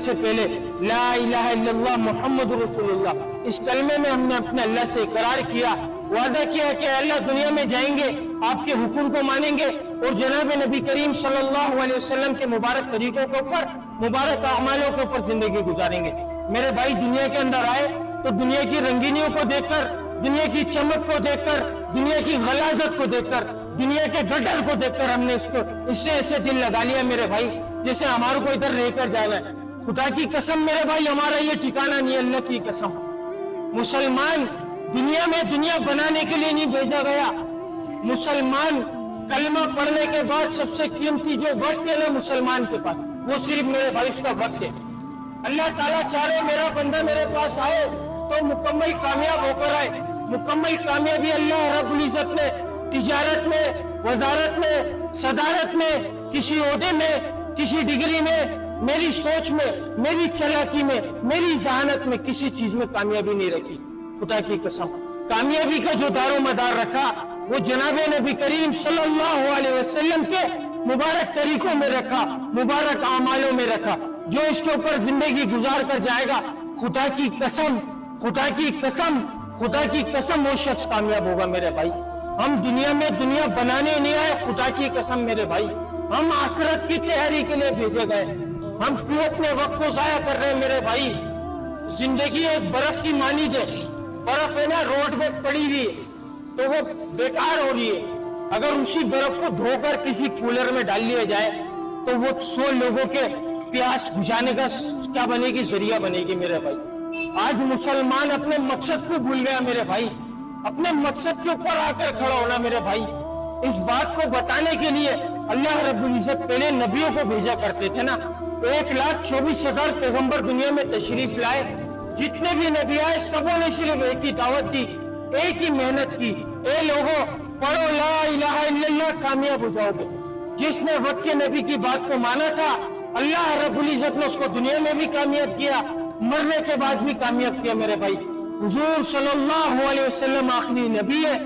سے پہلے لا الہ الا اللہ محمد رسول اللہ، اس کلمے میں ہم نے اپنے اللہ سے اقرار کیا، وعدہ کیا کہ اللہ دنیا میں جائیں گے، آپ کے حکم کو مانیں گے اور جناب نبی کریم صلی اللہ علیہ وسلم کے مبارک طریقوں کے اوپر، مبارک اعمالوں کے اوپر زندگی گزاریں گے۔ میرے بھائی دنیا کے اندر آئے تو دنیا کی رنگینیوں کو دیکھ کر، دنیا کی چمک کو دیکھ کر، دنیا کی غلاظت کو دیکھ کر، دنیا کے گٹر کو دیکھ کر ہم نے اس سے ایسے دل لگا لیا میرے بھائی جیسے ہمارے کو ادھر لے کر جانا ہے۔ خدا کی قسم میرے بھائی ہمارا یہ ٹھکانہ نہیں، اللہ کی قسم۔ مسلمان دنیا میں دنیا بنانے کے لیے نہیں بھیجا گیا۔ مسلمان کلمہ پڑھنے کے بعد سب سے قیمتی جو وقت ہے نا مسلمان کے پاس، وہ صرف میرے بھائی اس کا وقت ہے۔ اللہ تعالیٰ چاہ رہے میرا بندہ میرے پاس آئے تو مکمل کامیاب ہو کر آئے۔ مکمل کامیابی اللہ رب العزت نے تجارت میں، وزارت میں، صدارت میں، کسی عہدے میں، کسی ڈگری میں، میری سوچ میں، میری چالاکی میں، میری ذہانت میں کسی چیز میں کامیابی نہیں رکھی۔ خدا کی قسم کامیابی کا جو دار و مدار رکھا وہ جناب نبی کریم صلی اللہ علیہ وسلم کے مبارک طریقوں میں رکھا، مبارک اعمالوں میں رکھا۔ جو اس کے اوپر زندگی گزار کر جائے گا، خدا کی قسم، خدا کی قسم، خدا کی قسم وہ شخص کامیاب ہوگا میرے بھائی۔ ہم دنیا میں دنیا بنانے نہیں آئے، خدا کی قسم میرے بھائی، ہم آخرت کی تیاری کے لیے بھیجے گئے۔ ہم کیوں اپنے وقت کو ضائع کر رہے ہیں میرے بھائی؟ زندگی ایک برف کی مانند ہے، برف ہے نا روڈ پہ پڑی ہوئی ہے تو وہ بیکار ہو رہی ہے۔ اگر اسی برف کو دھو کر کسی کولر میں ڈال لیا جائے تو وہ 100 لوگوں کے پیاس بجھانے کا کیا بنے گی؟ ذریعہ بنے گی میرے بھائی۔ آج مسلمان اپنے مقصد کو بھول گیا میرے بھائی، اپنے مقصد کے اوپر آ کر کھڑا ہونا میرے بھائی۔ اس بات کو بتانے کے لیے اللہ رب العزت پہلے نبیوں کو بھیجا کرتے تھے نا۔ 1,24,000 پیغمبر دنیا میں تشریف لائے، جتنے بھی نبی آئے سبوں نے صرف ایک ہی دعوت دی، ایک ہی محنت کی، اے لوگوں پڑھو لا الہ الا اللہ کامیاب ہو جاؤ گے۔ جس نے وقت کے نبی کی بات کو مانا تھا اللہ رب العزت نے اس کو دنیا میں بھی کامیاب کیا، مرنے کے بعد بھی کامیاب کیا میرے بھائی۔ حضور صلی اللہ علیہ وسلم آخری نبی ہے،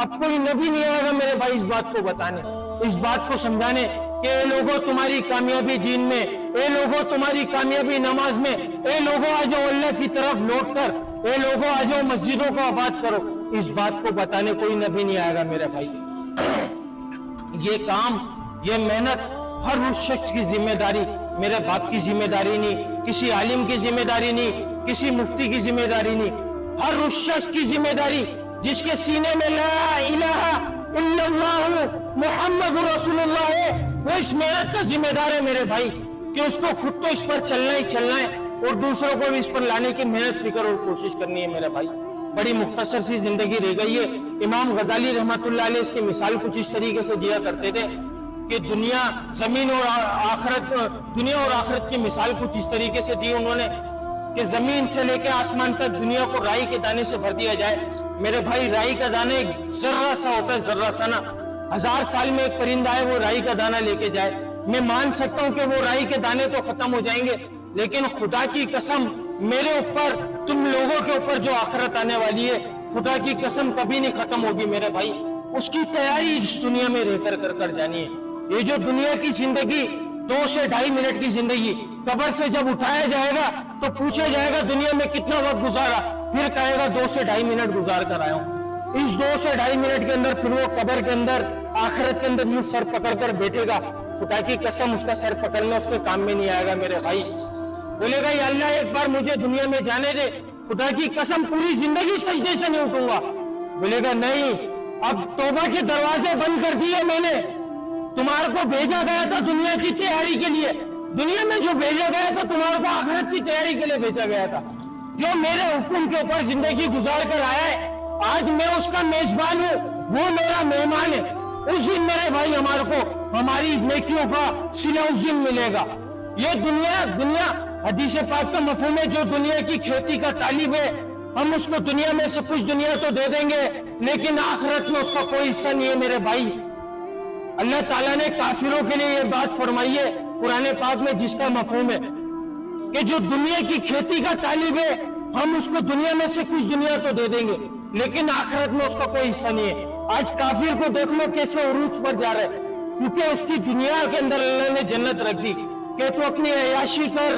اب کوئی نبی نہیں آئے گا میرے بھائی اس بات کو بتانے، اس بات کو سمجھانے کہ اے لوگوں تمہاری کامیابی دین میں، اے لوگوں تمہاری کامیابی نماز میں، اے لوگوں آ جاؤ اللہ کی طرف لوٹ کر، اے لوگوں آ جاؤ مسجدوں کو آباد کرو۔ اس بات کو بتانے کوئی نبی نہیں آئے گا میرے بھائی۔ یہ کام، یہ محنت ہر اس شخص کی ذمہ داری، میرے باپ کی ذمہ داری نہیں، کسی عالم کی ذمہ داری نہیں، کسی مفتی کی ذمہ داری نہیں، ہر اس شخص کی ذمہ داری جس کے سینے میں لا الہ الا اللہ محمد رسول اللہ ہے، وہ اس محنت کا ذمہ دار ہے میرے بھائی کہ اس کو خود تو اس پر چلنا ہی چلنا ہے اور دوسروں کو بھی اس پر لانے کی محنت فکر اور کوشش کرنی ہے میرے بھائی۔ بڑی مختصر سی زندگی رہ گئی ہے۔ امام غزالی رحمۃ اللہ علیہ اس کی مثال کچھ اس طریقے سے دیا کرتے تھے کہ دنیا اور آخرت کی مثال کچھ اس طریقے سے دی انہوں نے کہ زمین سے لے کے آسمان تک دنیا کو رائی کے دانے سے بھر دیا جائے۔ میرے بھائی رائی کا دانہ ایک ذرہ سا ہوتا ہے، ذرہ سا نا، 1000 سال میں ایک پرندہ ہے وہ رائی کا دانہ لے کے جائے۔ میں مان سکتا ہوں کہ وہ رائی کے دانے تو ختم ہو جائیں گے، لیکن خدا کی قسم میرے اوپر، تم لوگوں کے اوپر جو آخرت آنے والی ہے خدا کی قسم کبھی نہیں ختم ہوگی میرے بھائی۔ اس کی تیاری اس دنیا میں رہ کر جانی ہے۔ یہ جو دنیا کی زندگی 2 سے 2.5 منٹ کی زندگی، قبر سے جب اٹھایا جائے گا تو پوچھا جائے گا دنیا میں کتنا وقت گزارا، پھر کہے گا 2 سے 2.5 منٹ گزار کر آیا ہوں۔ اس 2 سے 2.5 منٹ کے اندر پھر وہ قبر کے اندر آخرت کے اندر سر پکڑ کر بیٹھے گا، خدا کی قسم اس کا سر پکڑنا اس کے کام میں نہیں آئے گا میرے بھائی۔ بولے گا یا اللہ ایک بار مجھے دنیا میں جانے دے، خدا کی قسم پوری زندگی سجدے سے نہیں اٹھوں گا۔ بولے گا نہیں، اب توبہ کے دروازے بند کر دیے میں نے، تمہارے کو بھیجا گیا تھا دنیا کی تیاری کے لیے، دنیا میں جو بھیجا گیا تھا تمہارے کو آخرت کی تیاری کے لیے بھیجا گیا تھا۔ جو میرے حکم کے اوپر زندگی گزار کر آیا ہے، آج میں اس کا میزبان ہوں، وہ میرا مہمان ہے۔ اس دن میرے بھائی ہمارے کو ہماری نیکیوں کا صلہ اس دن ملے گا۔ یہ دنیا حدیث پاک کا مفہوم ہے، جو دنیا کی کھیتی کا طالب ہے ہم اس کو دنیا میں سے کچھ دنیا تو دے دیں گے لیکن آخرت میں اس کا کوئی حصہ نہیں ہے میرے بھائی۔ اللہ تعالیٰ نے کافروں کے لیے یہ بات فرمائی ہے قرآن پاک میں، جس کا مفہوم ہے کہ جو دنیا کی کھیتی کا طالب ہے ہم اس کو دنیا میں سے کچھ دنیا تو دے دیں گے لیکن آخرت میں اس کا کوئی حصہ نہیں ہے۔ آج کافر کو دیکھ لو کیسے عروج پر جا رہا ہے، کیونکہ اس کی دنیا کے اندر اللہ نے جنت رکھ دی کہ تو اپنی عیاشی کر،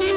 3